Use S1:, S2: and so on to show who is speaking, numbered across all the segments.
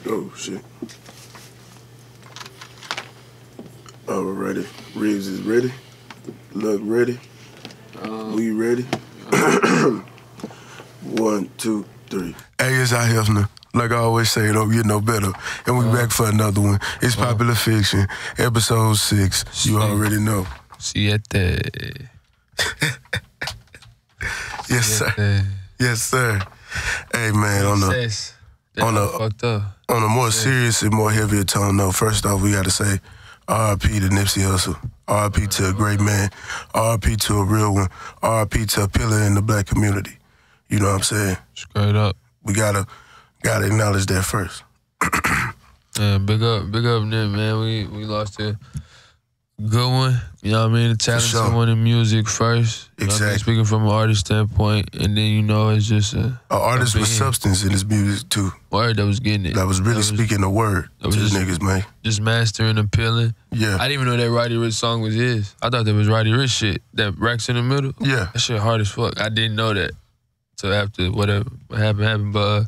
S1: Oh, shit. Alrighty. Reeves is ready. Luck ready. We ready. 1, 2, 3. Hey, it's out here, like I always say, don't get no better. And we back for another one. It's Popular Fiction, episode 6. You already know.
S2: Siete.
S1: Yes, sir. Yes, sir. Hey, man, on a more serious and more heavier tone, though, first off, we got to say R.I.P. to Nipsey Hussle. R.I.P. to a great man. R.I.P. to a real one. R.I.P. to a pillar in the black community. You know what I'm saying?
S2: Straight up.
S1: We gotta acknowledge that first.
S2: Yeah, big up Nip, man. We lost a good one. You know what I mean? A talented one in music first.
S1: Exactly.
S2: Speaking from an artist standpoint, and then it's just an
S1: artist with substance in his music too.
S2: Word that was getting it.
S1: That was really speaking the word to the niggas, man. Just
S2: mastering and appealing.
S1: Yeah.
S2: I didn't even know that Roddy Ricch song was his. I thought that was Roddy Ricch shit. That Racks in the Middle.
S1: Yeah.
S2: That shit hard as fuck. I didn't know that. So after whatever happened. But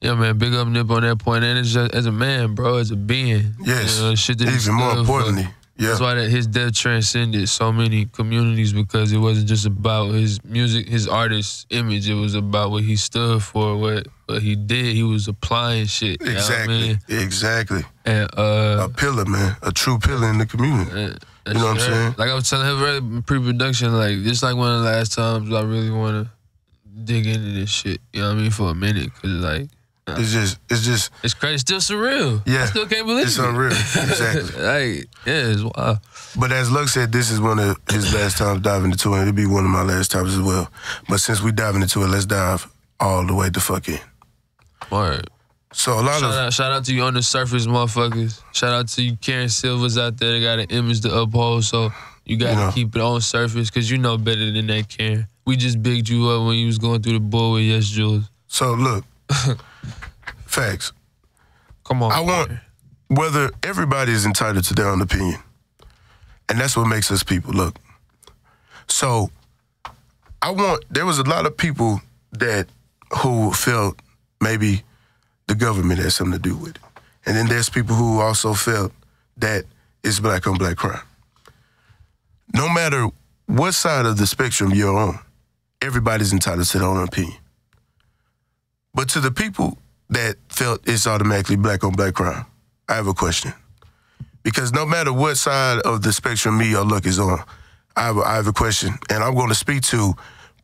S2: yeah, man, big up Nip on that point. And it's just as a man, bro, as a being.
S1: Yes.
S2: Shit that
S1: even more importantly. Yeah.
S2: That's why his death transcended so many communities, because it wasn't just about his music, his artist image. It was about what he stood for, what he did. He was applying shit.
S1: Exactly.
S2: You know what I mean?
S1: Exactly.
S2: And
S1: a pillar, man. A true pillar in the community. You know what I'm saying?
S2: Like I was telling him in pre-production, like this like one of the last times I really want to dig into this shit. You know what I mean? For a minute, cause like.
S1: It's just
S2: it's crazy. It's still surreal.
S1: Yeah.
S2: I still can't believe
S1: it's
S2: it.
S1: It's unreal. Exactly.
S2: Like, yeah, it's wild.
S1: But as Luck said, this is one of his last times diving into it. It'll be one of my last times as well. But since we diving into it, let's dive all the way the fuck in.
S2: Alright.
S1: So
S2: shout out to you on the surface, motherfuckers. Shout out to you Karen Silvers out there that got an image to uphold. So you gotta keep it on surface, because you know better than that, Karen. We just bigged you up when you was going through the bull with Yes Jules.
S1: So look. Facts.
S2: Come on.
S1: I want, whether everybody is entitled to their own opinion. And that's what makes us people. Look. So, there was a lot of people who felt maybe the government had something to do with it. And then there's people who also felt that it's black on black crime. No matter what side of the spectrum you're on, everybody's entitled to their own opinion. But to the people that felt it's automatically black on black crime, I have a question. Because no matter what side of the spectrum me or Luck is on, I have a question. And I'm going to speak to,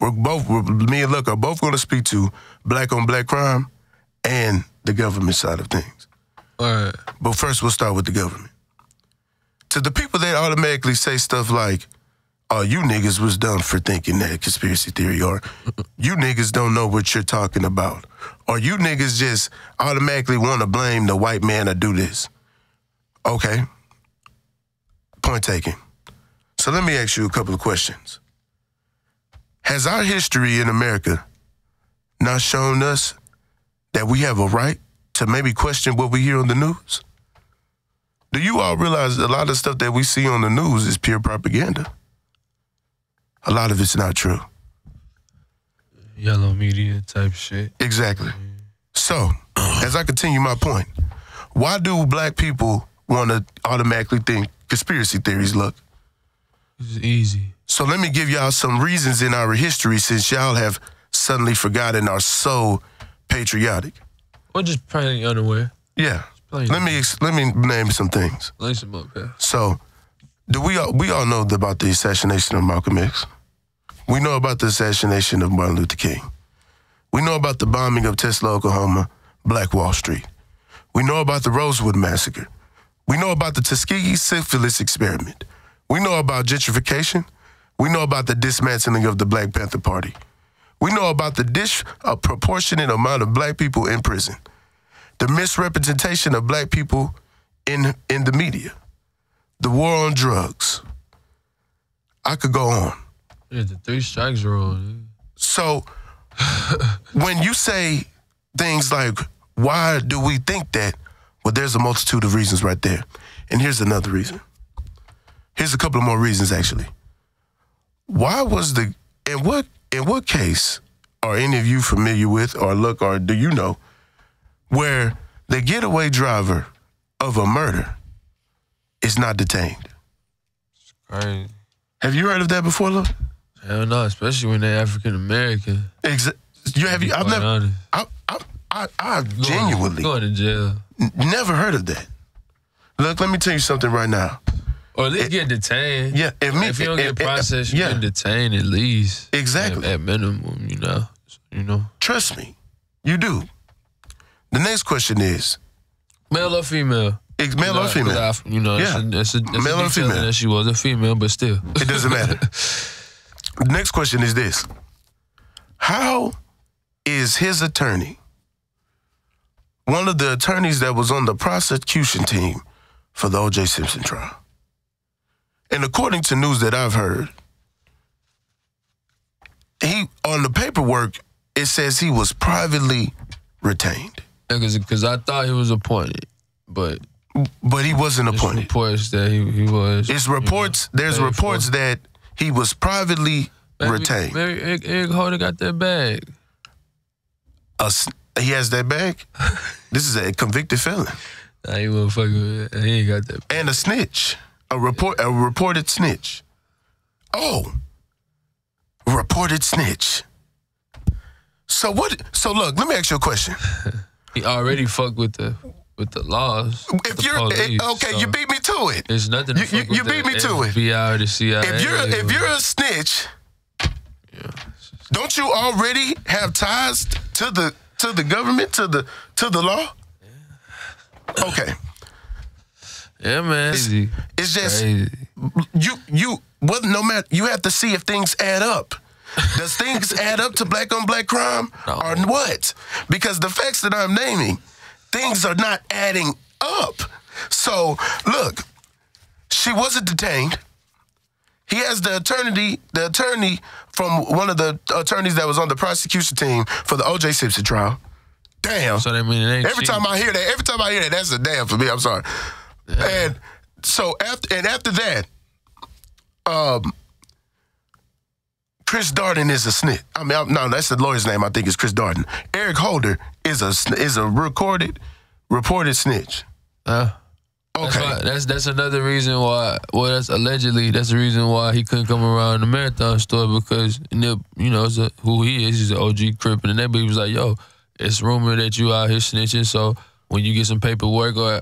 S1: me and Luck are both going to speak to black on black crime and the government side of things.
S2: All right.
S1: But first, we'll start with the government. To the people that automatically say stuff like, oh, you niggas was dumb for thinking that conspiracy theory, or you niggas don't know what you're talking about, or you niggas just automatically want to blame the white man to do this. Okay. Point taken. So let me ask you a couple of questions. Has our history in America not shown us that we have a right to maybe question what we hear on the news? Do you all realize a lot of stuff that we see on the news is pure propaganda? A lot of it's not true.
S2: Yellow media type shit.
S1: Exactly. So, as I continue my point, why do black people want to automatically think conspiracy theories? Look.
S2: It's easy.
S1: So let me give y'all some reasons in our history, since y'all have suddenly forgotten are so patriotic.
S2: Or just plain unaware.
S1: Yeah. Let me name some things.
S2: Lace them up, yeah.
S1: So, we all know about the assassination of Malcolm X. We know about the assassination of Martin Luther King. We know about the bombing of Tulsa, Oklahoma, Black Wall Street. We know about the Rosewood Massacre. We know about the Tuskegee syphilis experiment. We know about gentrification. We know about the dismantling of the Black Panther Party. We know about the disproportionate amount of black people in prison. The misrepresentation of black people in the media. The war on drugs. I could go on.
S2: Yeah, the 3 strikes rule.
S1: So, when you say things like, why do we think that? Well, there's a multitude of reasons right there. And here's another reason. Here's a couple of more reasons, actually. Why was in what case are any of you familiar with, or look, or do you know, where the getaway driver of a murder is not detained.
S2: It's crazy.
S1: Have you heard of that before, Lil?
S2: Hell no, especially when they're African American.
S1: I've never. I genuinely
S2: going to jail.
S1: Never heard of that. Look, let me tell you something right now.
S2: Or at least get detained.
S1: Yeah,
S2: if you don't get processed, you get detained at least.
S1: Exactly.
S2: At minimum, you know.
S1: Trust me, you do. The next question is
S2: male or female.
S1: Male or female.
S2: That's a
S1: male or female.
S2: That she was a female, but still,
S1: it doesn't matter. The next question is this: how is his attorney, one of the attorneys that was on the prosecution team for the O.J. Simpson trial? And according to news that I've heard, on the paperwork, it says he was privately retained.
S2: Because I thought he was appointed, but
S1: he wasn't appointed.
S2: Reports that he was.
S1: It's reports. There's reports that he was privately retained.
S2: Maybe Eric Holder got that bag.
S1: He has that bag? This is a convicted felon.
S2: Nah, he wasn't fucking with it. He ain't got that bag.
S1: And a snitch. A reported snitch. Oh. Reported snitch. So look, let me ask you a question.
S2: He already fucked with the laws.
S1: If you're police, so you beat me to it.
S2: There's nothing.
S1: You beat me to it.
S2: FBI or the CIA.
S1: If you're a snitch, don't you already have ties to the government, to the law? Yeah. Okay.
S2: Yeah, man.
S1: It's just no matter, you have to see if things add up. Does things add up to black on black crime or what? Because the facts that I'm naming, things are not adding up. So look, she wasn't detained. He has the attorney from one of the attorneys that was on the prosecution team for the O.J. Simpson trial. Damn.
S2: So that means it ain't
S1: every time I hear that, that's a damn for me. I'm sorry. Yeah. And so after that, Chris Darden is a snitch. I mean, no, that's the lawyer's name. I think it's Chris Darden. Eric Holder is a reported snitch. Okay,
S2: that's another reason why. Well, that's the reason why he couldn't come around the Marathon store, because Nip, who he is. He's an OG Crip, and then he was like, "Yo, it's rumored that you out here snitching. So when you get some paperwork or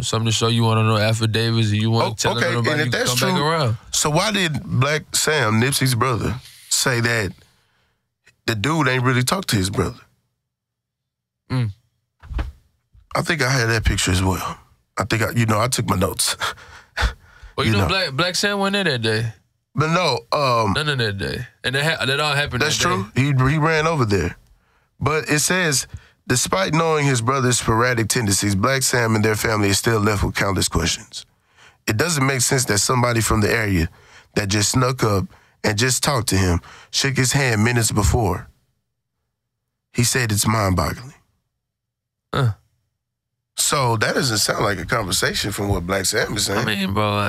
S2: something to show, you want to know affidavits, or you want to tell them about it, you can come back around." So
S1: why did Black Sam, Nipsey's brother, say that the dude ain't really talk to his brother? I think I had that picture as well. I think I took my notes.
S2: Well, Black Sam went there that day.
S1: But no,
S2: none of that day, and that all happened.
S1: That's
S2: that
S1: true.
S2: Day.
S1: He ran over there, but it says, despite knowing his brother's sporadic tendencies, Black Sam and their family is still left with countless questions. It doesn't make sense that somebody from the area that just snuck up and just talked to him shook his hand minutes before. He said it's mind-boggling. So that doesn't sound like a conversation from what Black Sam is saying.
S2: I mean, bro,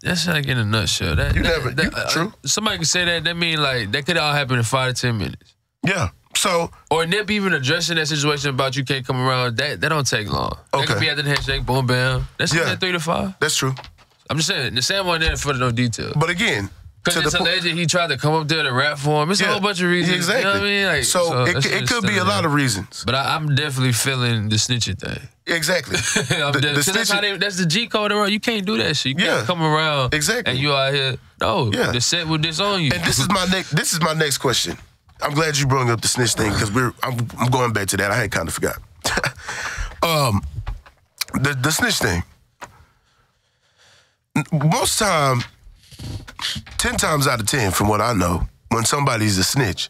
S2: that's like in a nutshell.
S1: True.
S2: Somebody could say that. That mean like that could all happen in 5 to 10 minutes.
S1: Yeah. So,
S2: or Nip even addressing that situation about you can't come around. That don't take long. Okay. That could be after the handshake, boom, bam. That's in that 3 to 5.
S1: That's true.
S2: I'm just saying the Sam wasn't there for no detail.
S1: But again,
S2: because it's alleged he tried to come up there to rap for him. It's a whole bunch of reasons.
S1: Exactly.
S2: You know what I mean? Like,
S1: so it could be a lot of reasons.
S2: But I'm definitely feeling the snitching thing.
S1: Exactly.
S2: That's the G code around. You can't do that shit. You can't come around.
S1: Exactly.
S2: And you out here. No. Yeah. The set will disown you.
S1: And this is my next question. I'm glad you brought up the snitch thing, because I'm going back to that. I had kind of forgot. The snitch thing. Most time, 10 times out of 10, from what I know, when somebody's a snitch,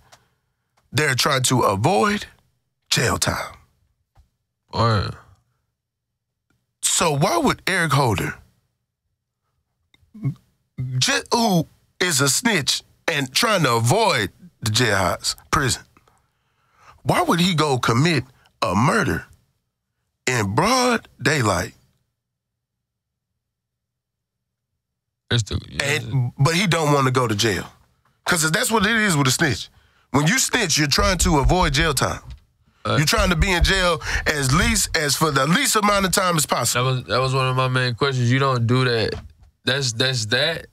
S1: they're trying to avoid jail time. So why would Eric Holder, who is a snitch and trying to avoid the jailhouse, prison, why would he go commit a murder in broad daylight? But he don't want to go to jail. Because that's what it is with a snitch. When you snitch, you're trying to avoid jail time. You're trying to be in jail for the least amount of time as possible.
S2: That was one of my main questions. You don't do that. That's that,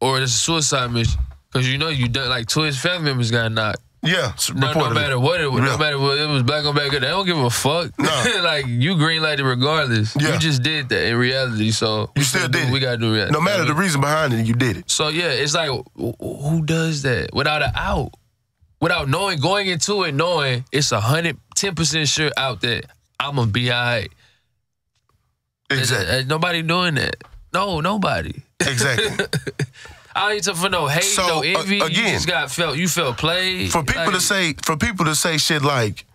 S2: or it's a suicide mission. Because you know you done, like, two of his family members got knocked.
S1: Yeah,
S2: no matter what it was, no matter what it was, black on black, they don't give a fuck.
S1: No.
S2: Like, you green lighted regardless.
S1: Yeah.
S2: You just did that in reality, so
S1: you still did it.
S2: We gotta do reality.
S1: No matter the reason behind it, you did it.
S2: So yeah, it's like, who does that without an out? Without knowing, going into it, knowing it's 110% sure out that I'm gonna be all right.
S1: Exactly.
S2: Nobody doing that. No, nobody.
S1: Exactly.
S2: I ain't for no hate, no envy.
S1: Again,
S2: you felt played.
S1: For people to say shit like,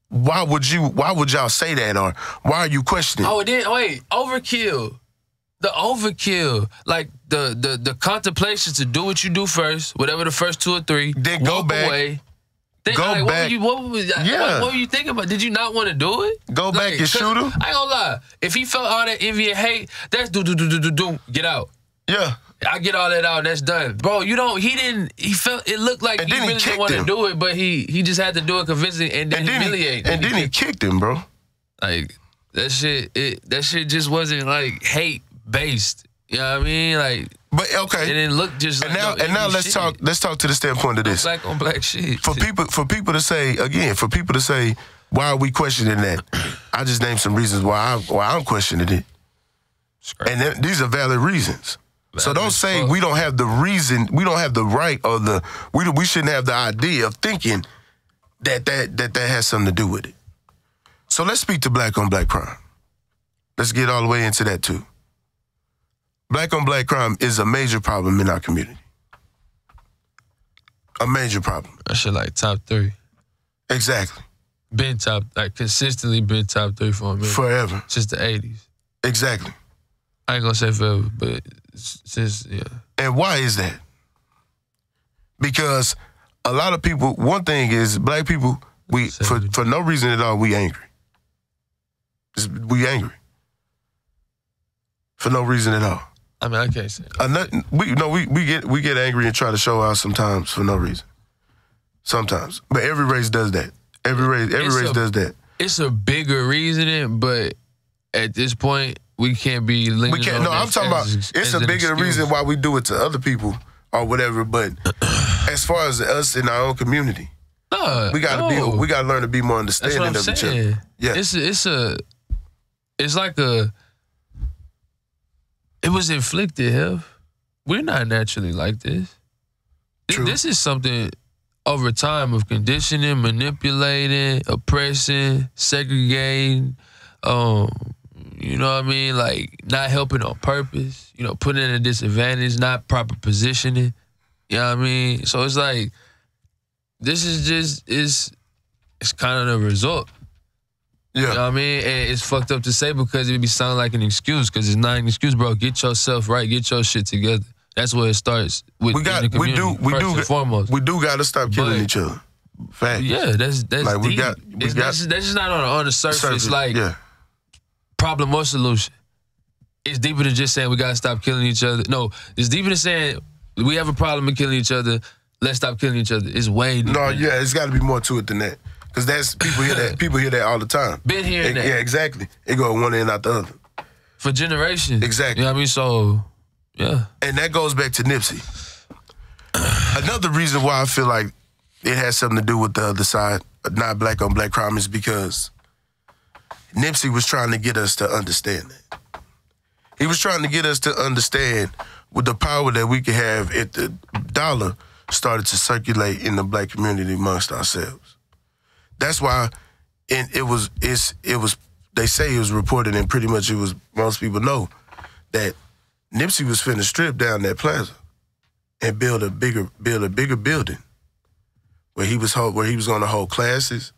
S1: why would y'all say that, or why are you questioning?
S2: Oh, then wait, overkill. The overkill, like the contemplation to do what you do first, whatever the first 2 or 3,
S1: then go back.
S2: Away.
S1: Go back.
S2: What were you thinking about? Did you not want to do it?
S1: Go back and shoot him.
S2: I ain't gonna lie. If he felt all that envy and hate, that's do get out.
S1: Yeah.
S2: I get all that out, that's done. Bro, he felt, it looked like he really didn't want to do it, but he just had to do it convincing and then humiliate.
S1: And then he kicked him, bro.
S2: Like, that shit just wasn't, like, hate-based. You know what I mean? Like,
S1: but okay.
S2: It didn't look just like
S1: now let's talk to the standpoint of this.
S2: Black on black shit.
S1: For people to say, why are we questioning that? I just named some reasons why I'm questioning it. And these are valid reasons. So don't say we don't have the reason, we don't have the right, or we shouldn't have the idea of thinking that has something to do with it. So let's speak to black on black crime. Let's get all the way into that too. Black on black crime is a major problem in our community. A major problem.
S2: That shit like top 3.
S1: Exactly.
S2: Consistently been top 3 for a minute.
S1: Forever.
S2: Since the 80s.
S1: Exactly.
S2: I ain't gonna say forever, but since, yeah.
S1: And why is that? Because a lot of people, one thing is black people, for no reason at all, we angry. We angry. For no reason at all.
S2: I mean, I can't say that.
S1: We get angry and try to show out sometimes for no reason. Sometimes. But every race does that. Every race does that.
S2: It's a bigger reasoning, but at this point, we can't be leaning on
S1: No, I'm talking about it's a bigger reason why we do it to other people or whatever, but as far as us in our own community, we gotta learn to be more understanding of each other. Yeah.
S2: It was inflicted, Hev. We're not naturally like this.
S1: True.
S2: This is something over time of conditioning, manipulating, oppressing, segregating, you know what I mean? Like, not helping on purpose, putting in a disadvantage, not proper positioning. You know what I mean? So it's like, this is just, it's kind of the result.
S1: Yeah.
S2: You know what I mean? And it's fucked up to say because it be sounding like an excuse, because it's not an excuse, bro. Get yourself right. Get your shit together. That's where it starts with the community, first and foremost.
S1: We do got to stop killing each other. Fact.
S2: Yeah, that's like deep. That's just not on the surface like problem or solution. It's deeper than just saying we got to stop killing each other. No, it's deeper than saying we have a problem with killing each other. Let's stop killing each other. It's way deeper.
S1: No, yeah, it's got to be more to it than that. Because that's people hear that. People hear that all the time.
S2: Been hearing that.
S1: Yeah, exactly. It go one end out the other.
S2: For generations.
S1: Exactly.
S2: You know what I mean? So, yeah.
S1: And that goes back to Nipsey. Another reason why I feel like it has something to do with the other side, not black on black crime, is because Nipsey was trying to get us to understand that. He was trying to get us to understand with the power that we could have if the dollar started to circulate in the black community amongst ourselves. That's why they say it was reported, and pretty much most people know that Nipsey was finna strip down that plaza and build a bigger building where he was going to hold classes,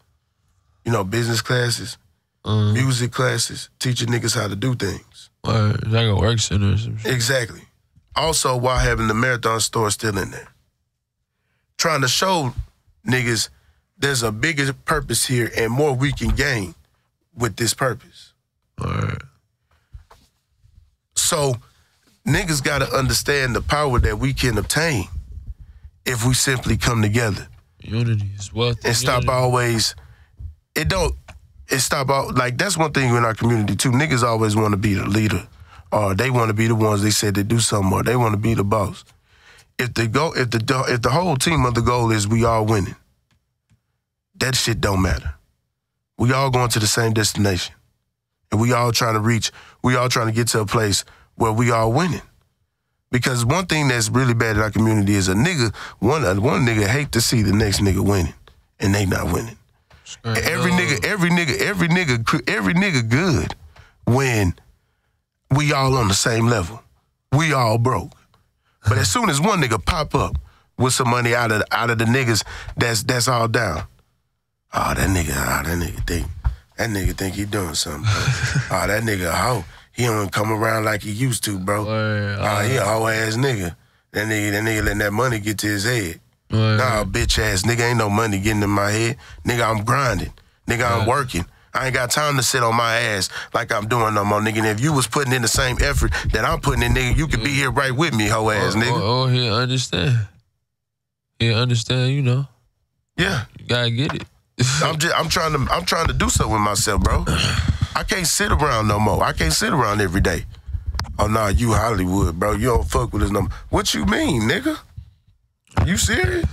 S1: business classes, music classes, teaching niggas how to do things.
S2: Like a work center or some shit.
S1: Exactly. Also, while having the Marathon store still in there. Trying to show niggas there's a bigger purpose here and more we can gain with this purpose. So, niggas got to understand the power that we can obtain if we simply come together.
S2: Unity is wealth.
S1: And stop always it stop out. Like, that's one thing in our community, too. Niggas always want to be the leader, or they want to be the ones they said they do something, or they want to be the boss. If the whole team of the goal is we all winning, that shit don't matter. We all going to the same destination. And we all trying to get to a place where we all winning. Because one thing that's really bad in our community is one nigga hate to see the next nigga winning, and they not winning. Every nigga good when we all on the same level. We all broke. But as soon as one nigga pop up with some money out of the niggas that's all down, that nigga think he doing something, bro. That nigga a hoe. He don't come around like he used to, bro. He a hoe ass nigga. That nigga letting that money get to his head. Nah, bitch ass nigga, ain't no money getting in my head. Nigga, I'm grinding. Nigga, I'm working. I ain't got time to sit on my ass like I'm doing no more, nigga. And if you was putting in the same effort that I'm putting in, nigga, you could be here right with me, hoe ass nigga.
S2: He understand. He understand, you know.
S1: Yeah.
S2: You gotta get it.
S1: I'm trying to do something with myself, bro. I can't sit around no more. I can't sit around every day. Oh, nah, you Hollywood, bro. You don't fuck with us no more. What you mean, nigga? You serious?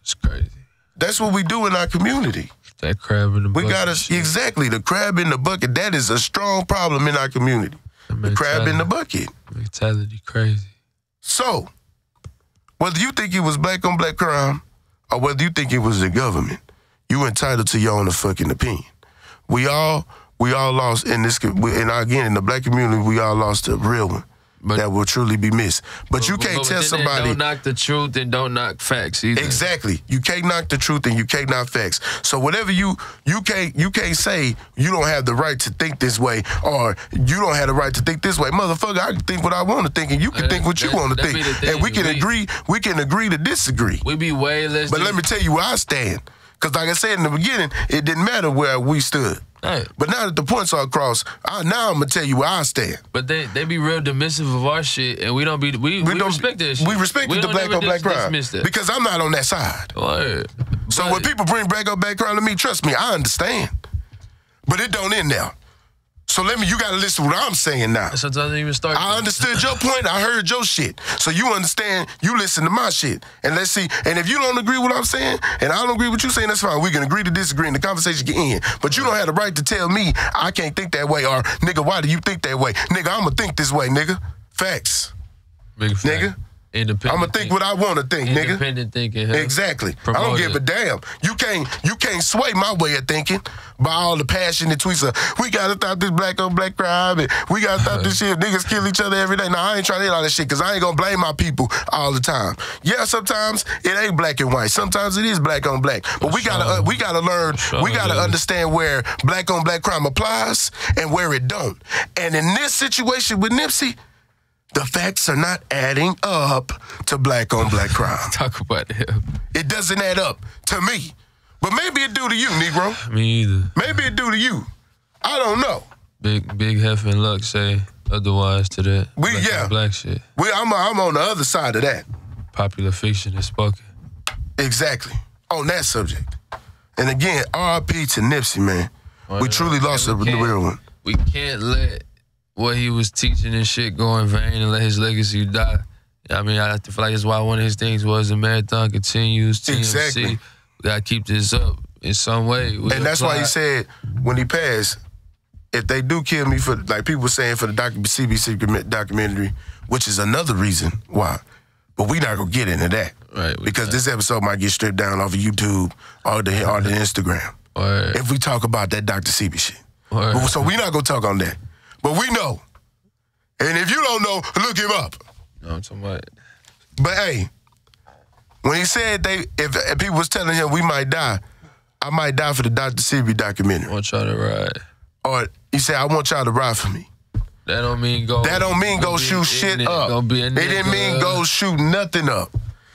S2: It's crazy.
S1: That's what we do in our community.
S2: That crab in the bucket.
S1: Exactly, the crab in the bucket. That is a strong problem in our community. The crab in the bucket.
S2: Mentality crazy.
S1: So, whether you think it was black on black crime or whether you think it was the government, you entitled to your own fucking opinion. We all lost in this, and again, in the black community, we all lost a real one. That will truly be missed. But you can't tell somebody.
S2: Don't knock the truth and don't knock facts either.
S1: Exactly. You can't knock the truth and you can't knock facts. So whatever you can't say you don't have the right to think this way or you don't have the right to think this way. Motherfucker, I can think what I want to think and you can think what you want to think. And we can agree to disagree.
S2: We be way less.
S1: But let me tell you where I stand. Because like I said in the beginning, it didn't matter where we stood.
S2: Right.
S1: But now that the points are across, now I'm gonna tell you where I stand.
S2: But they be real dismissive of our shit, and we don't be we respect that shit.
S1: We respect the black on black crime because I'm not on that side.
S2: Right.
S1: So when people bring black on black crime to me, trust me, I understand. But it don't end there. So you gotta listen to what I'm saying now.
S2: Sometimes I don't even start.
S1: I understood your point. I heard your shit. So you understand. You listen to my shit, and let's see. And if you don't agree with what I'm saying, and I don't agree with what you're saying, that's fine. We can agree to disagree, and the conversation can end. But you don't have the right to tell me I can't think that way, or nigga, why do you think that way, nigga? I'ma think this way, nigga. Facts,
S2: big fact.
S1: Nigga.
S2: Independent.
S1: I'ma think what I want to think, nigga.
S2: Independent thinking. Huh?
S1: Exactly. I don't give a damn. You can't sway my way of thinking by all the passionate tweets of we gotta stop this black on black crime and we gotta stop this shit. Niggas kill each other every day. Now I ain't trying to hit all that shit because I ain't gonna blame my people all the time. Yeah, sometimes it ain't black and white. Sometimes it is black on black. But we gotta learn. We gotta understand where black on black crime applies and where it don't. And in this situation with Nipsey, the facts are not adding up to black on black crime.
S2: Talk about him.
S1: It doesn't add up to me. But maybe it do to you, Negro.
S2: Me either.
S1: Maybe it do to you. I don't know.
S2: Big Hef and Luck say otherwise to that. Black shit.
S1: I'm on the other side of that.
S2: Popular fiction is spoken.
S1: Exactly. On that subject. And again, R.I.P. to Nipsey, man. We truly lost a real one.
S2: We can't let what he was teaching and shit go in vain and let his legacy die. I mean, I feel like that's why one of his things was the marathon continues, TMC.
S1: Exactly.
S2: We gotta keep this up in some way.
S1: And that's why he said when he passed, if they do kill me for, like people were saying for the CBC documentary, which is another reason why, but we not gonna get into that.
S2: Right.
S1: Because this episode might get stripped down off of YouTube or the Instagram.
S2: Right.
S1: If we talk about that Dr. CB shit.
S2: Right.
S1: So we not gonna talk on that. But we know. And if you don't know, look him up.
S2: No, I'm talking about.
S1: But hey, when he said if people was telling him we might die, I might die for the Dr. CB documentary.
S2: I want y'all to ride.
S1: Or he said, I want y'all to ride for me.
S2: That don't mean go
S1: shoot shit up.
S2: It
S1: didn't mean go shoot nothing up.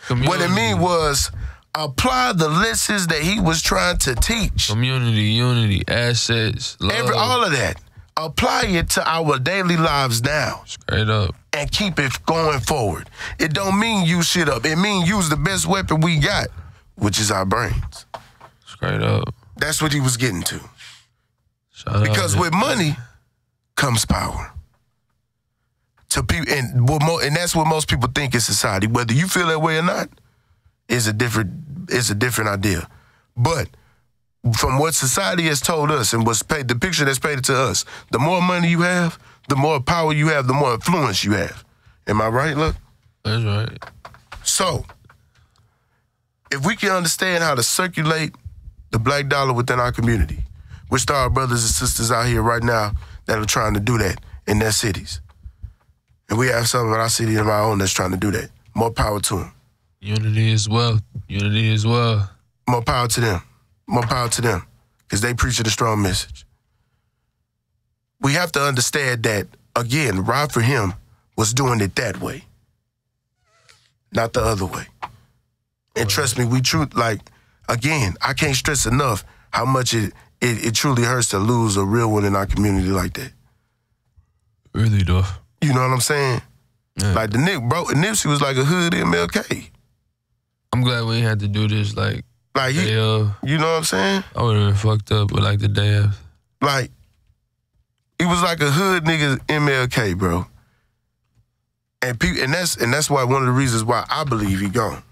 S1: What it mean was apply the lessons that he was trying to teach.
S2: Community, unity, assets, love.
S1: All of that. Apply it to our daily lives now.
S2: Straight up.
S1: And keep it going forward. It don't mean use shit up. It mean use the best weapon we got, which is our brains.
S2: Straight up.
S1: That's what he was getting to.
S2: Because
S1: with money comes power. To people, and that's what most people think in society. Whether you feel that way or not, is a different idea. But from what society has told us and the picture that's painted to us, the more money you have, the more power you have, the more influence you have. Am I right, look?
S2: That's right.
S1: So, if we can understand how to circulate the black dollar within our community, which there are brothers and sisters out here right now that are trying to do that in their cities. And we have some in our city of our own that's trying to do that. More power to them.
S2: Unity as well. Unity as well.
S1: More power to them. More power to them. Because they preach a strong message. We have to understand that, again, Ride for Him was doing it that way. Not the other way. And trust me, again, I can't stress enough how much it truly hurts to lose a real one in our community like that.
S2: Really, though.
S1: You know what I'm saying?
S2: Yeah.
S1: Like Nipsey was like a hood MLK.
S2: I'm glad we ain't had to do this you know
S1: what I'm saying?
S2: I would have been fucked up with the day after.
S1: Like, he was like a hood nigga MLK, bro. And that's why one of the reasons why I believe he gone.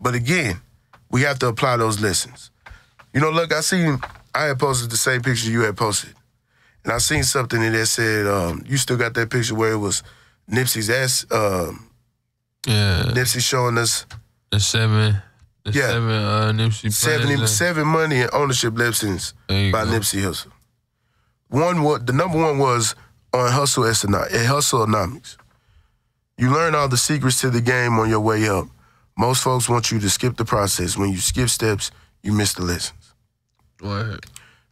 S1: But again, we have to apply those lessons. You know, look, I had posted the same picture you had posted. And I seen something in there said, you still got that picture where it was Nipsey's ass, Nipsey showing us
S2: seven Nipsey
S1: seven money and ownership lessons by Nipsey Hussle. The number one was on Hustleonomics. You learn all the secrets to the game on your way up. Most folks want you to skip the process. When you skip steps, you miss the lessons.
S2: What?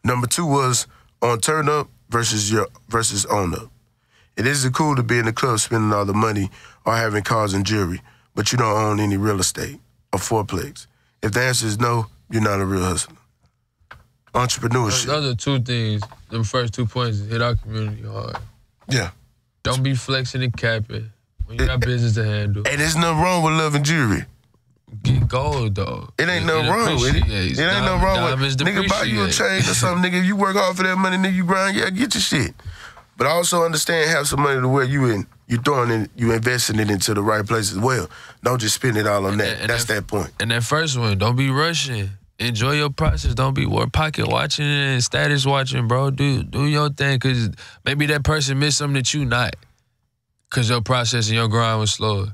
S1: Number 2 was on turn up versus own up. It isn't cool to be in the club spending all the money or having cars and jewelry, but you don't own any real estate or fourplex. If the answer is no, you're not a real hustler. Entrepreneurship.
S2: Those are 2 things. Them first 2 points hit our community hard.
S1: Yeah.
S2: Don't be flexing and capping when you got business to handle.
S1: And there's nothing wrong with loving jewelry.
S2: Get gold, though.
S1: It ain't nothing wrong with it. It ain't nothing wrong with it. Nigga, buy you a chain or something, nigga. You work hard for that money, nigga, you grind, get your shit. But I also understand have some money to where you investing it into the right place as well. Don't just spend it all on that. That's that point.
S2: And that first one, don't be rushing. Enjoy your process. Don't be pocket watching and status watching, bro. Do your thing, because maybe that person missed something that you not. Because your process and your grind was slower.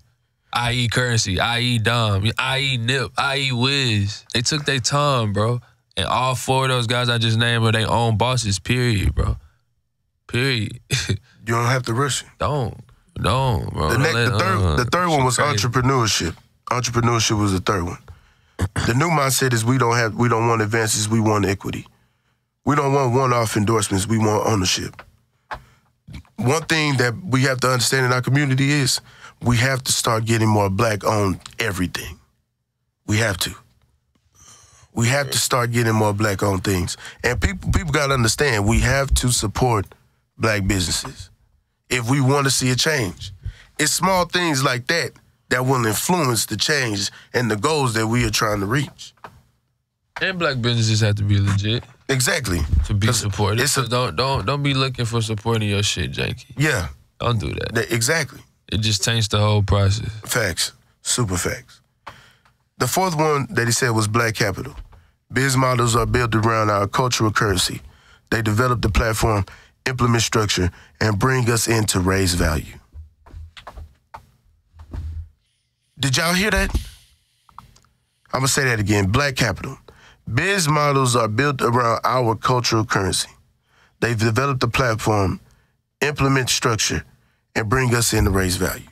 S2: I.e. Currency, I.e. Dom, I.e. Nip, I.e. Wiz. They took their time, bro. And all 4 of those guys I just named are their own bosses, period, bro. Period.
S1: You don't have to rush it.
S2: Don't, bro.
S1: The third one was entrepreneurship. Entrepreneurship was the third one. The new mindset is we don't want advances, we want equity. We don't want one-off endorsements, we want ownership. One thing that we have to understand in our community is we have to start getting more black-owned everything. We have to. We have to start getting more black-owned things. And people got to understand, we have to support black businesses if we want to see a change. It's small things like that that will influence the change and the goals that we are trying to reach.
S2: And black businesses have to be legit.
S1: Exactly.
S2: To be supported. So don't be looking for support in your shit, janky.
S1: Yeah.
S2: Don't do that.
S1: Exactly.
S2: It just changed the whole process.
S1: Facts. Super facts. The 4th one that he said was black capital. Biz models are built around our cultural currency. They develop the platform, implement structure, and bring us in to raise value. Did y'all hear that? I'm going to say that again. Black capital. Biz models are built around our cultural currency. They've developed the platform, implement structure, and bring us in to raise value.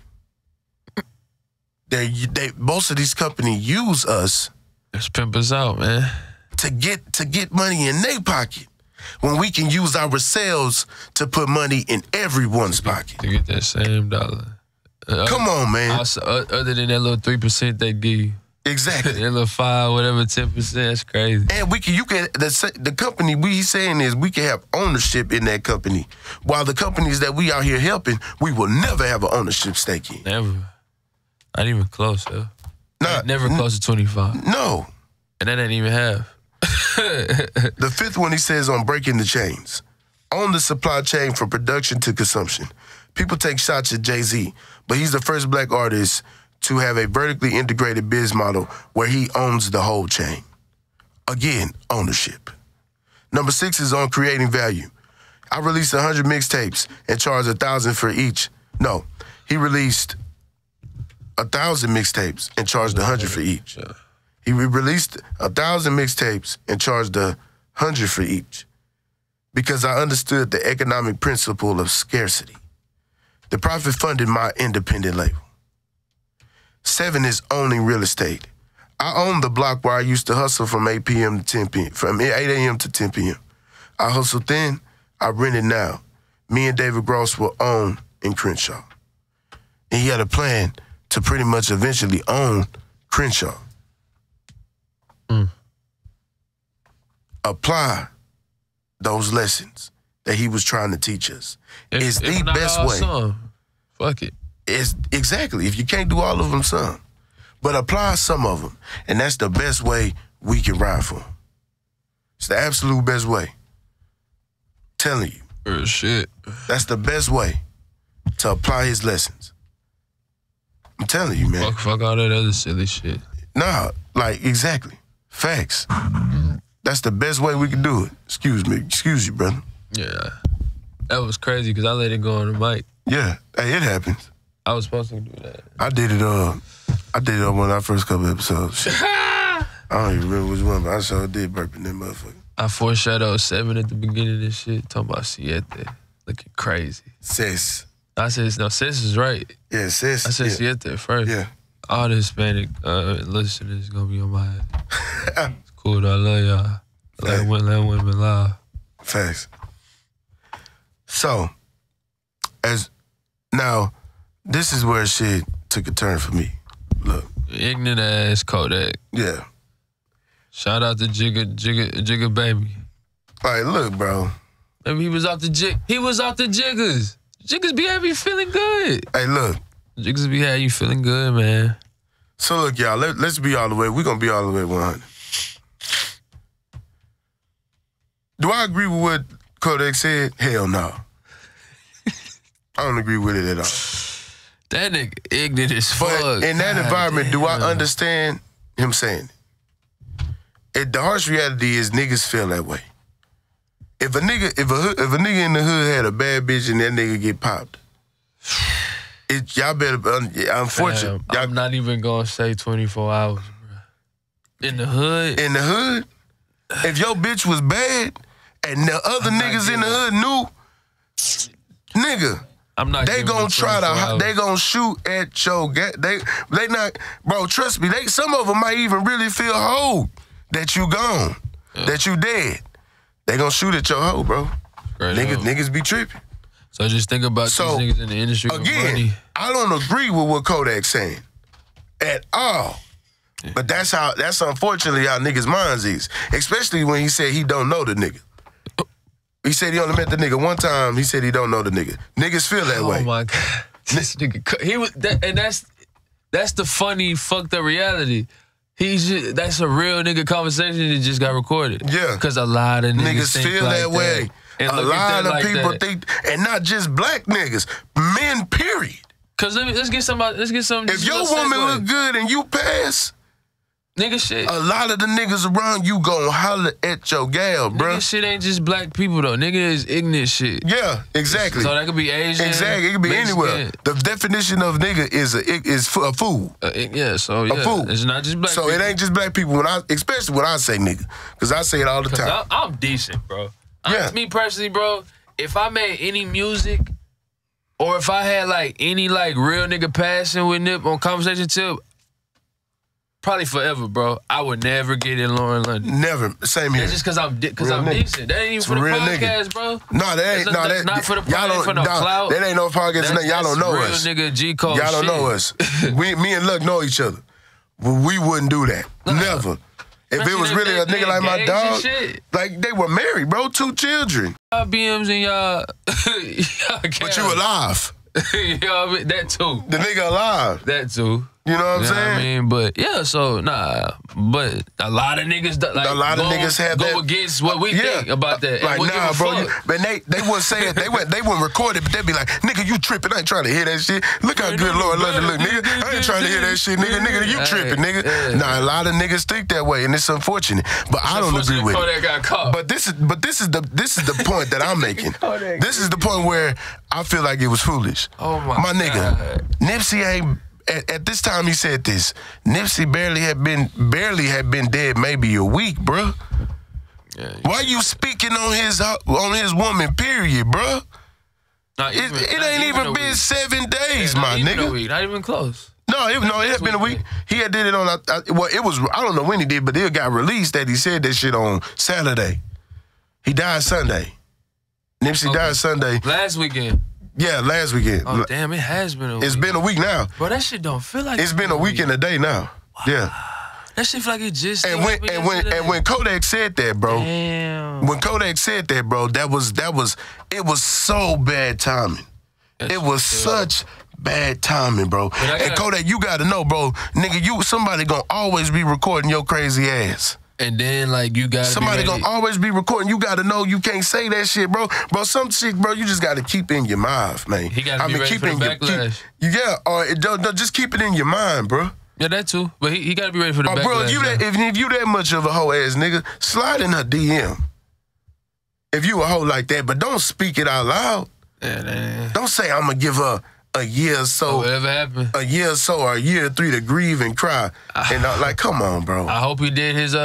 S1: Most of these companies use us.
S2: Let's pimp us out, man.
S1: To get money in their pocket when we can use ourselves to put money in everyone's pocket.
S2: To get that same dollar.
S1: Come on, man.
S2: Other than that little 3% they give you.
S1: Exactly.
S2: That little 5, whatever, 10%, that's crazy.
S1: And the company we saying is we can have ownership in that company. While the companies that we out here helping, we will never have an ownership stake in.
S2: Never. Not even close, though. Never close to 25.
S1: No.
S2: And that ain't even half.
S1: The fifth one, he says, on breaking the chains. Own the supply chain from production to consumption. People take shots at Jay-Z, but he's the first black artist to have a vertically integrated biz model where he owns the whole chain. Again, ownership. Number 6 is on creating value. I released 100 mixtapes and charged 1,000 for each. No, he released 1,000 mixtapes and charged 100 for each. He released 1,000 mixtapes and charged 100 for each because I understood the economic principle of scarcity. The profit funded my independent label. 7 is owning real estate. I own the block where I used to hustle from 8 p.m. to 10 p.m., from 8 a.m. to 10 p.m. I hustle then, I rent it now. Me and David Gross will own in Crenshaw. And he had a plan to pretty much eventually own Crenshaw. Apply those lessons that he was trying to teach us. It's the best way.
S2: Fuck it.
S1: It's exactly. If you can't do all of them, some. But apply some of them. And that's the best way we can ride for him. It's the absolute best way. Telling you.
S2: Real shit.
S1: That's the best way to apply his lessons. I'm telling you, man.
S2: Fuck all that other silly shit.
S1: Nah, like, exactly. Facts. That's the best way we can do it. Excuse me. Excuse you, brother.
S2: Yeah. That was crazy because I let it go on the mic.
S1: Yeah. Hey, it happens.
S2: I was supposed to do that.
S1: I did it on one of our first couple episodes. I don't even remember which one, but I sure did burp in that motherfucker.
S2: I foreshadowed 7 at the beginning of this shit, talking about Siete. Looking crazy.
S1: Sis.
S2: I said, no, Sis is right.
S1: Yeah, Sis.
S2: I said Siete first.
S1: Yeah.
S2: All the Hispanic listeners gonna be on my head. It's cool though, I love y'all. Let women lie.
S1: Facts. So, now, this is where shit took a turn for me. Look.
S2: Ignorant ass Kodak.
S1: Yeah.
S2: Shout out to Jigga Baby.
S1: All right, look, bro.
S2: Maybe he was off the Jiggers. Jiggers be having you feeling good.
S1: Hey, look.
S2: Jiggers be having you feeling good, man.
S1: So, look, y'all, let's be all the way. We're going to be all the way 100. Do I agree with what Kodak said? Hell no. I don't agree with it at all.
S2: That nigga ignorant as fuck.
S1: But in that environment, do I understand him saying it? The harsh reality is niggas feel that way. If a nigga in the hood had a bad bitch and that nigga get popped, y'all better, unfortunately.
S2: I'm not even gonna say 24 hours, bro. In the hood?
S1: In the hood? If your bitch was bad and the other niggas in the hood knew, nigga, they gonna they gonna shoot at your they not, bro, trust me, some of them might even really feel whole that you gone, that you dead. They gonna shoot at your hoe, bro. Niggas be tripping.
S2: So just think about these niggas in the industry with money.
S1: I don't agree with what Kodak's saying at all. Yeah. But that's unfortunately how niggas' minds is. Especially when he said he don't know the nigga. He said he only met the nigga one time. He said he don't know the nigga. Niggas feel that way.
S2: Oh my God. This nigga, and that's the funny, fucked up reality. That's a real nigga conversation that just got recorded.
S1: Yeah.
S2: Because a lot of niggas
S1: feel
S2: like
S1: that way.
S2: And
S1: a lot of people think, and not just black niggas, men, period.
S2: Cause let's get some.
S1: If your woman look good and you pass,
S2: nigga shit.
S1: A lot of the niggas around you gon' holler at your gal, bro.
S2: Nigga shit ain't just black people though. Nigga is ignorant shit.
S1: Yeah, exactly.
S2: So that could be Asian.
S1: Exactly, it could be
S2: Mexican.
S1: anywhere. The definition of nigga is a fool.
S2: Yeah, so yeah,
S1: a fool.
S2: It's not just black people.
S1: So it ain't just black people especially when I say nigga, because I say it all the time.
S2: I'm decent, bro.
S1: Yeah.
S2: Me personally, bro, if I made any music or if I had like any like real nigga passion with Nip on Conversation Tip, probably forever, bro. I would never get in Lauren London.
S1: Never. Same here.
S2: That's just because I'm decent. That ain't even for the podcast,
S1: nigga.
S2: bro.
S1: No, that ain't.
S2: That's not for the podcast, for no clout.
S1: That ain't no podcast. Y'all don't know us.
S2: Real nigga G Code
S1: Y'all don't know us. Me and Luck know each other. But we wouldn't do that. Never. If it was really a nigga like my dog, like they were married, bro, 2 children.
S2: Y'all BMs and y'all
S1: but you alive.
S2: Y'all, that too.
S1: The nigga alive.
S2: That too.
S1: You know what I'm
S2: You know
S1: saying?
S2: what I mean? But yeah, so nah. But a lot of niggas like
S1: a lot of niggas have
S2: go
S1: that,
S2: against what we think about that.
S1: Like,
S2: and
S1: nah, bro. But they wouldn't say it. They wouldn't record it, but they'd be like, nigga, you tripping. I ain't trying to hear that shit. Look how good Lord London look, nigga. I ain't trying to hear that shit, nigga. Nigga, you tripping, nigga. Yeah. Nah, a lot of niggas think that way, and it's unfortunate. But I don't agree with
S2: Kodak got caught.
S1: But this is the point that I'm making. This is the point where I feel like it was foolish.
S2: Oh my
S1: nigga,
S2: God.
S1: Nipsey ain't. At this time he said this, Nipsey barely had been dead maybe a week, bruh.
S2: Yeah,
S1: why you speaking on his woman, period, bruh? It ain't even been 7 days, my nigga.
S2: Not even close.
S1: No, it had been a week. He had did it on, it was, I don't know when he did, but it got released that he said that shit on Saturday. He died Sunday. Nipsey died Sunday.
S2: Last weekend.
S1: Yeah, last weekend.
S2: Oh, damn, it has been a week.
S1: It's been a week now.
S2: Bro, that shit don't feel like
S1: it's been a week and a day now. Wow. Yeah.
S2: That shit feel like it just
S1: and when Kodak said that, bro.
S2: Damn.
S1: When Kodak said that, bro, it was so bad timing. It was such bad timing, bro. And Kodak, you gotta know, bro, nigga, somebody gonna always be recording your crazy ass.
S2: And then, like, you gotta
S1: somebody gonna always be recording. You gotta know you can't say that shit, bro. Bro, some shit, bro, you just gotta keep in your mind, man.
S2: He gotta be ready for the backlash.
S1: Or just keep it in your mind, bro.
S2: Yeah, that too. But he gotta be ready for the backlash.
S1: Bro, if you that much of a hoe ass nigga, slide in her DM. If you a hoe like that, but don't speak it out loud.
S2: Yeah,
S1: don't say I'm gonna give her a year or so.
S2: Whatever happened.
S1: A year or so, or a year or 3 to grieve and cry. And like, come on, bro.
S2: I hope he did his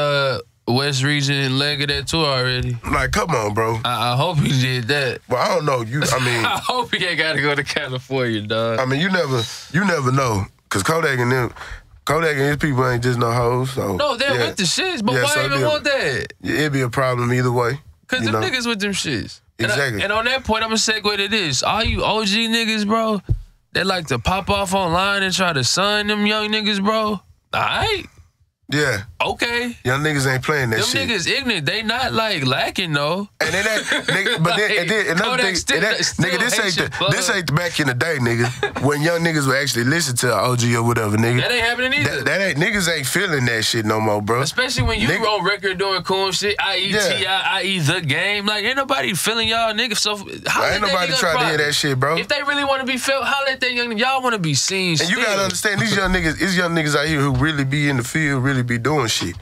S2: West Region leg of that tour already.
S1: Like, come on, bro.
S2: I hope he did that.
S1: Well, I don't know. I
S2: hope he ain't gotta go to California, dog.
S1: I mean, you never know. Cause Kodak and his people ain't just no hoes. So
S2: no, they're with the shits, but why even want that?
S1: It'd be a problem either way.
S2: Cause them niggas with them shits.
S1: Exactly.
S2: And on that point, I'm gonna segue to this. All you OG niggas, bro, that like to pop off online and try to sun them young niggas, bro. All right.
S1: Yeah.
S2: Okay.
S1: Young niggas ain't playing that shit.
S2: Them niggas ignorant. They not like lacking though.
S1: And then nigga, but then another thing, nigga, this ain't back in the day, nigga, when young niggas would actually listen to OG or whatever, nigga.
S2: That ain't happening either.
S1: Niggas ain't feeling that shit no more, bro.
S2: Especially when you on record doing cool shit, i.e. T.I., i.e. The Game. Like, ain't nobody feeling y'all niggas. So
S1: ain't nobody trying to hear that shit, bro.
S2: If they really want to be felt, holla at that young, y'all want to be seen.
S1: And you gotta understand, these young niggas out here who really be in the field, really be doing shit.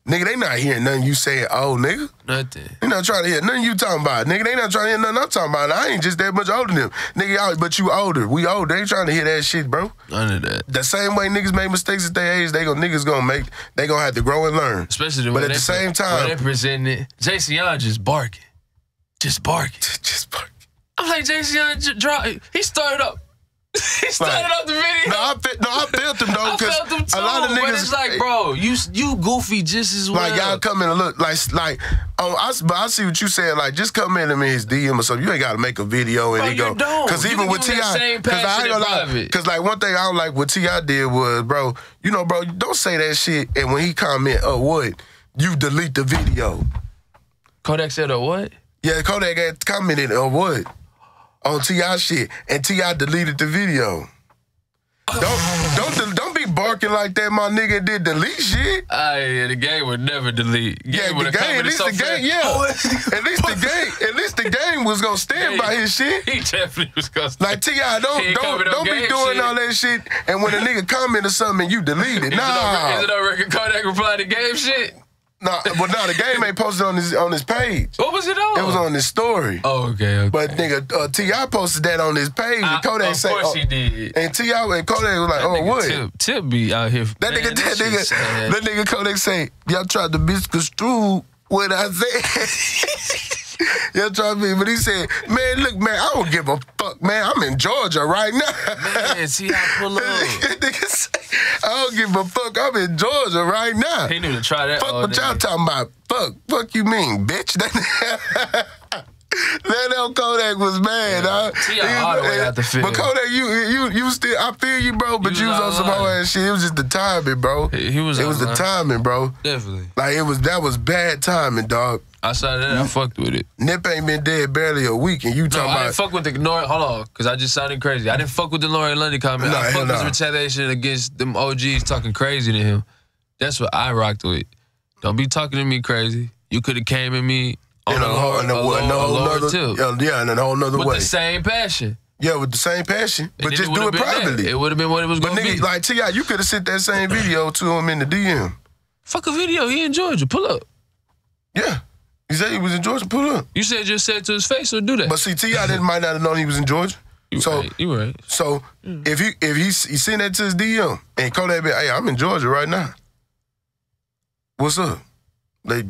S1: Nigga, they not hearing nothing you saying, oh, nigga.
S2: Nothing.
S1: They not trying to hear nothing you talking about. Nigga, they not trying to hear nothing I'm talking about. I ain't just that much older than them. Nigga, but you older. We older. They ain't trying to hear that shit, bro.
S2: None of that.
S1: The same way niggas make mistakes at their age, they gonna have to grow and learn.
S2: Especially
S1: but at the same time,
S2: when they present it, Jason Young just barking. Just barking.
S1: Just barking.
S2: I'm like, Jason Young, he started up. He started off the video.
S1: I felt him though, because a lot of niggas.
S2: But it's like, bro, you goofy just as well.
S1: Like y'all come in and look like but I see what you saying. Like, just come in him in his DM or something. You ain't got to make a video and he go. Because even with T.I., because I ain't gonna lie. Because like one thing I don't like what T.I. did was, bro, bro, don't say that shit. And when he comment, what? You delete the video.
S2: Kodak said, what?
S1: Yeah, Kodak had commented, what? On T.I. shit, and T.I. deleted the video. Don't be barking like that, my nigga. Did delete shit?
S2: Yeah, the game would never delete.
S1: At least the game was gonna stand by his shit.
S2: He definitely was gonna stand.
S1: Like T.I., don't be doing all that shit. And when a nigga comment or something, you delete it. Nah.
S2: Is it on record Kodak replied to game shit?
S1: The game ain't posted on his page.
S2: What was it on?
S1: It was on his story.
S2: Oh, okay.
S1: But nigga, T.I. posted that on his page, and Kodak said,
S2: of course he did.
S1: And T.I. and Kodak was like, what?
S2: Tip be out here.
S1: That nigga Kodak say, y'all tried to misconstrue what I said. Y'all tried me, but he said, man, look, man, I don't give a fuck, man. I'm in Georgia right now.
S2: Man, see, I pull up.
S1: Nigga say, I don't give a fuck. I'm in Georgia right now.
S2: He knew to try that.
S1: Fuck what y'all talking about. Fuck you mean, bitch? That Kodak was mad, dog.
S2: All the way out the field.
S1: But Kodak, you still, I feel you, bro. But you was on some whole ass shit. It was just the timing, bro.
S2: It was
S1: the timing, bro.
S2: Definitely.
S1: Like that was bad timing, dog.
S2: Outside of that, I fucked with it.
S1: Nip ain't been dead barely a week, and you talking about...
S2: I didn't fuck with the... Hold on, because I just sounded crazy. I didn't fuck with the Lauren London comment. I fucked with his retaliation against them OGs talking crazy to him. That's what I rocked with. Don't be talking to me crazy. You could have came at me on a lower tip.
S1: Yeah, in a whole nother way.
S2: With the same passion.
S1: Yeah, with the same passion. But just do it privately.
S2: It would have been what it was going to be.
S1: Like, T.I., you could have sent that same video to him in the DM.
S2: Fuck a video. He in Georgia. Pull up.
S1: Yeah. He said he was in Georgia. Pull up.
S2: You said just say it to his face or do that.
S1: But see, T.I. might not have known he was in Georgia.
S2: You right.
S1: So if he sent that to his DM and Kodak be, hey, I'm in Georgia right now. What's up? Let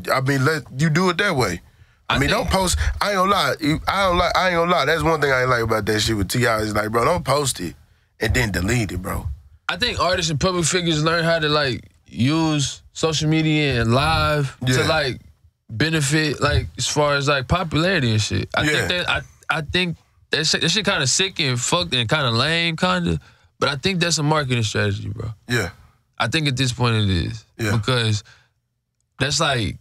S1: you do it that way. I mean, don't post. I ain't gonna lie. I ain't gonna lie. That's one thing I ain't like about that shit with T.I. Is like, bro, don't post it and then delete it, bro.
S2: I think artists and public figures learn how to like use social media and live to like benefit, like as far as like popularity and shit. I think that shit kind of sick and fucked and kind of lame, kind of. But I think that's a marketing strategy, bro.
S1: Yeah.
S2: I think at this point it is.
S1: Yeah.
S2: Because that's like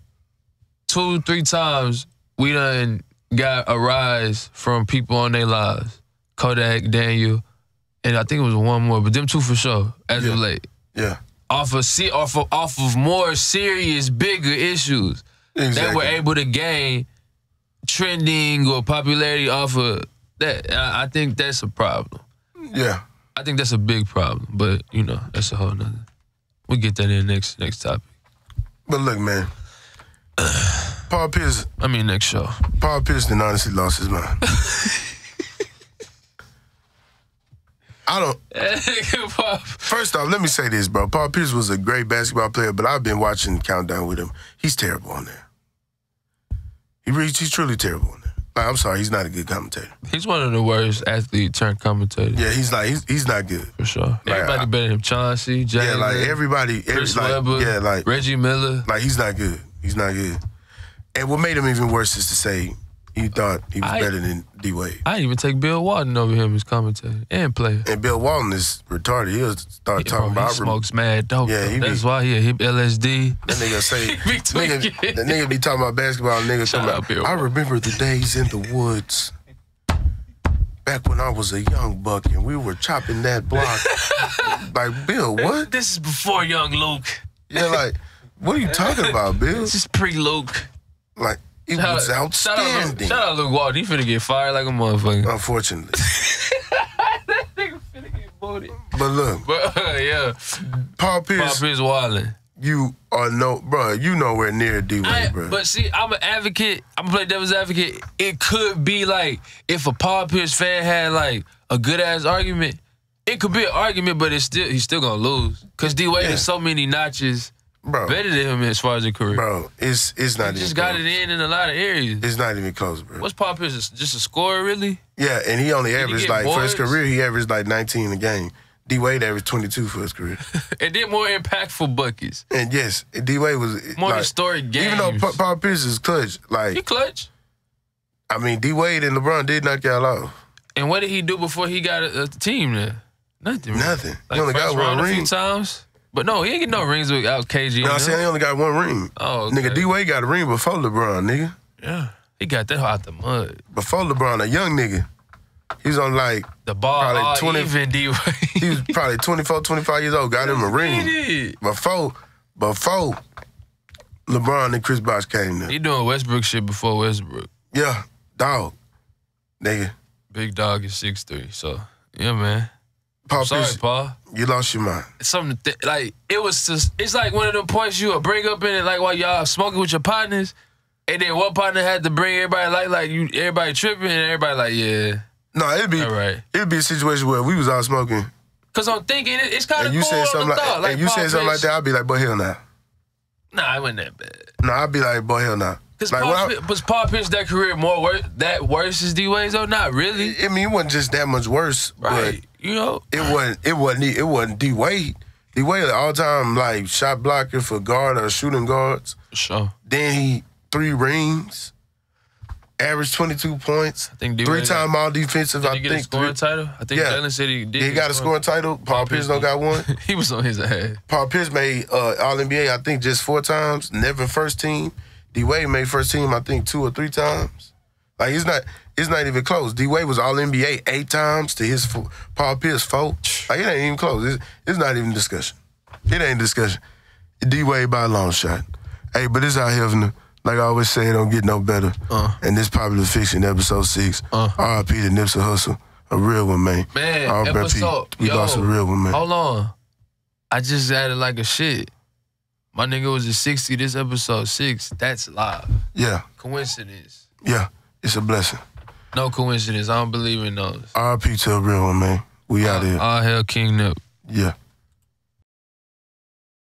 S2: 2-3 times we done got a rise from people on their lives. Kodak, Daniel, and I think it was one more, but them two for sure, as of late.
S1: Yeah.
S2: Off of more serious, bigger issues.
S1: Exactly.
S2: That were able to gain trending or popularity off of that. I think that's a problem.
S1: Yeah.
S2: I think that's a big problem, but, you know, that's a whole nother. We'll get that in next topic.
S1: But look, man. Paul Pierce.
S2: Next show.
S1: Paul Pierce done honestly lost his mind. First off, let me say this, bro. Paul Pierce was a great basketball player, but I've been watching Countdown with him. He's terrible on there. He's truly terrible on there. Like, I'm sorry, he's not a good commentator.
S2: He's one of the worst athlete turned commentators.
S1: Yeah, he's not good.
S2: For sure. Like, everybody better than him. Chauncey, Jalen.
S1: Yeah, like everybody.
S2: Chris Webber, Reggie Miller.
S1: Like, he's not good. He's not good. And what made him even worse is to say he thought he was better than D-Wade.
S2: I even take Bill Walton over him as commentator and player.
S1: And Bill Walton is retarded. He'll start talking about...
S2: He smokes mad dope.
S1: Yeah,
S2: that's why he a hip LSD.
S1: That nigga say... The nigga be talking about basketball and nigga talking about... I remember the days in the woods. Back when I was a young buck and we were chopping that block. Like, Bill, what?
S2: This is before young Luke.
S1: Yeah, like, what are you talking about, Bill?
S2: This is pre-Luke.
S1: Like... It was outstanding.
S2: Shout out Luke Walton. He finna get fired like a motherfucker.
S1: Unfortunately.
S2: That nigga finna get booted.
S1: But look.
S2: Yeah.
S1: Paul Pierce wildin'. You are you nowhere near D-Wade, bro.
S2: But see, I'm an advocate. I'm gonna play devil's advocate. It could be like, if a Paul Pierce fan had like a good-ass argument, it could be an argument, but he's still gonna lose. Because D-Wade is so many notches better than him as far as a career.
S1: Bro, it's not even close. He
S2: just got it in a lot of areas.
S1: It's not even close, bro.
S2: What's Paul Pierce? Just a scorer, really?
S1: Yeah, and he only averaged for his career, he averaged like 19 a game. D-Wade averaged 22 for his career.
S2: And then more impactful buckets.
S1: And yes, D-Wade was...
S2: More historic games.
S1: Even though Paul Pierce is clutch, like...
S2: He clutch.
S1: I mean, D-Wade and LeBron did knock y'all off.
S2: And what did he do before he got a team then? Nothing.
S1: Nothing.
S2: Like,
S1: he only got one ring.
S2: A few times. But no, he ain't get no rings without KG.
S1: No, I'm saying he only got one ring.
S2: Oh, okay.
S1: Nigga, D-Wade got a ring before LeBron, nigga.
S2: Yeah. He got that out the mud.
S1: Before LeBron, a young nigga. He was on like...
S2: The ball probably 20, even D-Wade.
S1: He was probably 24, 25 years old, got him a ring. Before LeBron and Chris Bosh came there.
S2: He doing Westbrook shit before Westbrook.
S1: Yeah, dog. Nigga.
S2: Big dog is 6'3", so, yeah, man.
S1: Paul
S2: sorry,
S1: Pierce,
S2: Paul.
S1: You lost your mind.
S2: Something like it's like one of them points you would bring up in it, like while y'all smoking with your partners, and then one partner had to bring everybody everybody tripping, and everybody like, yeah.
S1: No, it'd be a situation where we was all smoking.
S2: Cause I'm thinking it's kind of cool.
S1: You said something
S2: like
S1: you said something like that, I'd be like, boy, hell nah.
S2: Nah, it wasn't that bad.
S1: No, I'd be like, boy, hell nah.
S2: Cause was Paul Pierce that career worse as D-Wade's though? Not really.
S1: I mean, it wasn't just that much worse,
S2: right?
S1: But
S2: you know,
S1: it wasn't D-Wade. D-Wade all time like shot blocker for guard or shooting guards.
S2: Sure.
S1: Then he 3 rings, averaged 22 points.
S2: I think
S1: three-time all-defensive.
S2: Did he get a scoring title? I think Jalen said he did.
S1: He got a scoring title. Paul Pierce don't got one.
S2: He was on his ass.
S1: Paul Pierce made All-NBA, I think, just 4 times. Never first team. D-Wade made first team, I think, 2 or 3 times. Like, it's not even close. D-Wade was All-NBA 8 times to his Paul Pierce 4. Like, it ain't even close. It's not even discussion. It ain't discussion. D-Wade by a long shot. Hey, but it's out here from the, like I always say, it don't get no better. And this Popular Fiction, episode 6. R.I.P. to Nipsey Hussle. A real one, man.
S2: Man, episode.
S1: We lost a real one, man.
S2: Hold on. I just added like a shit. My nigga was at 60, this episode 6. That's live.
S1: Yeah.
S2: Coincidence.
S1: Yeah, it's a blessing.
S2: No coincidence. I don't believe in those.
S1: R.I.P. to a real one, man. We out here.
S2: All hell King Nip.
S1: Yeah.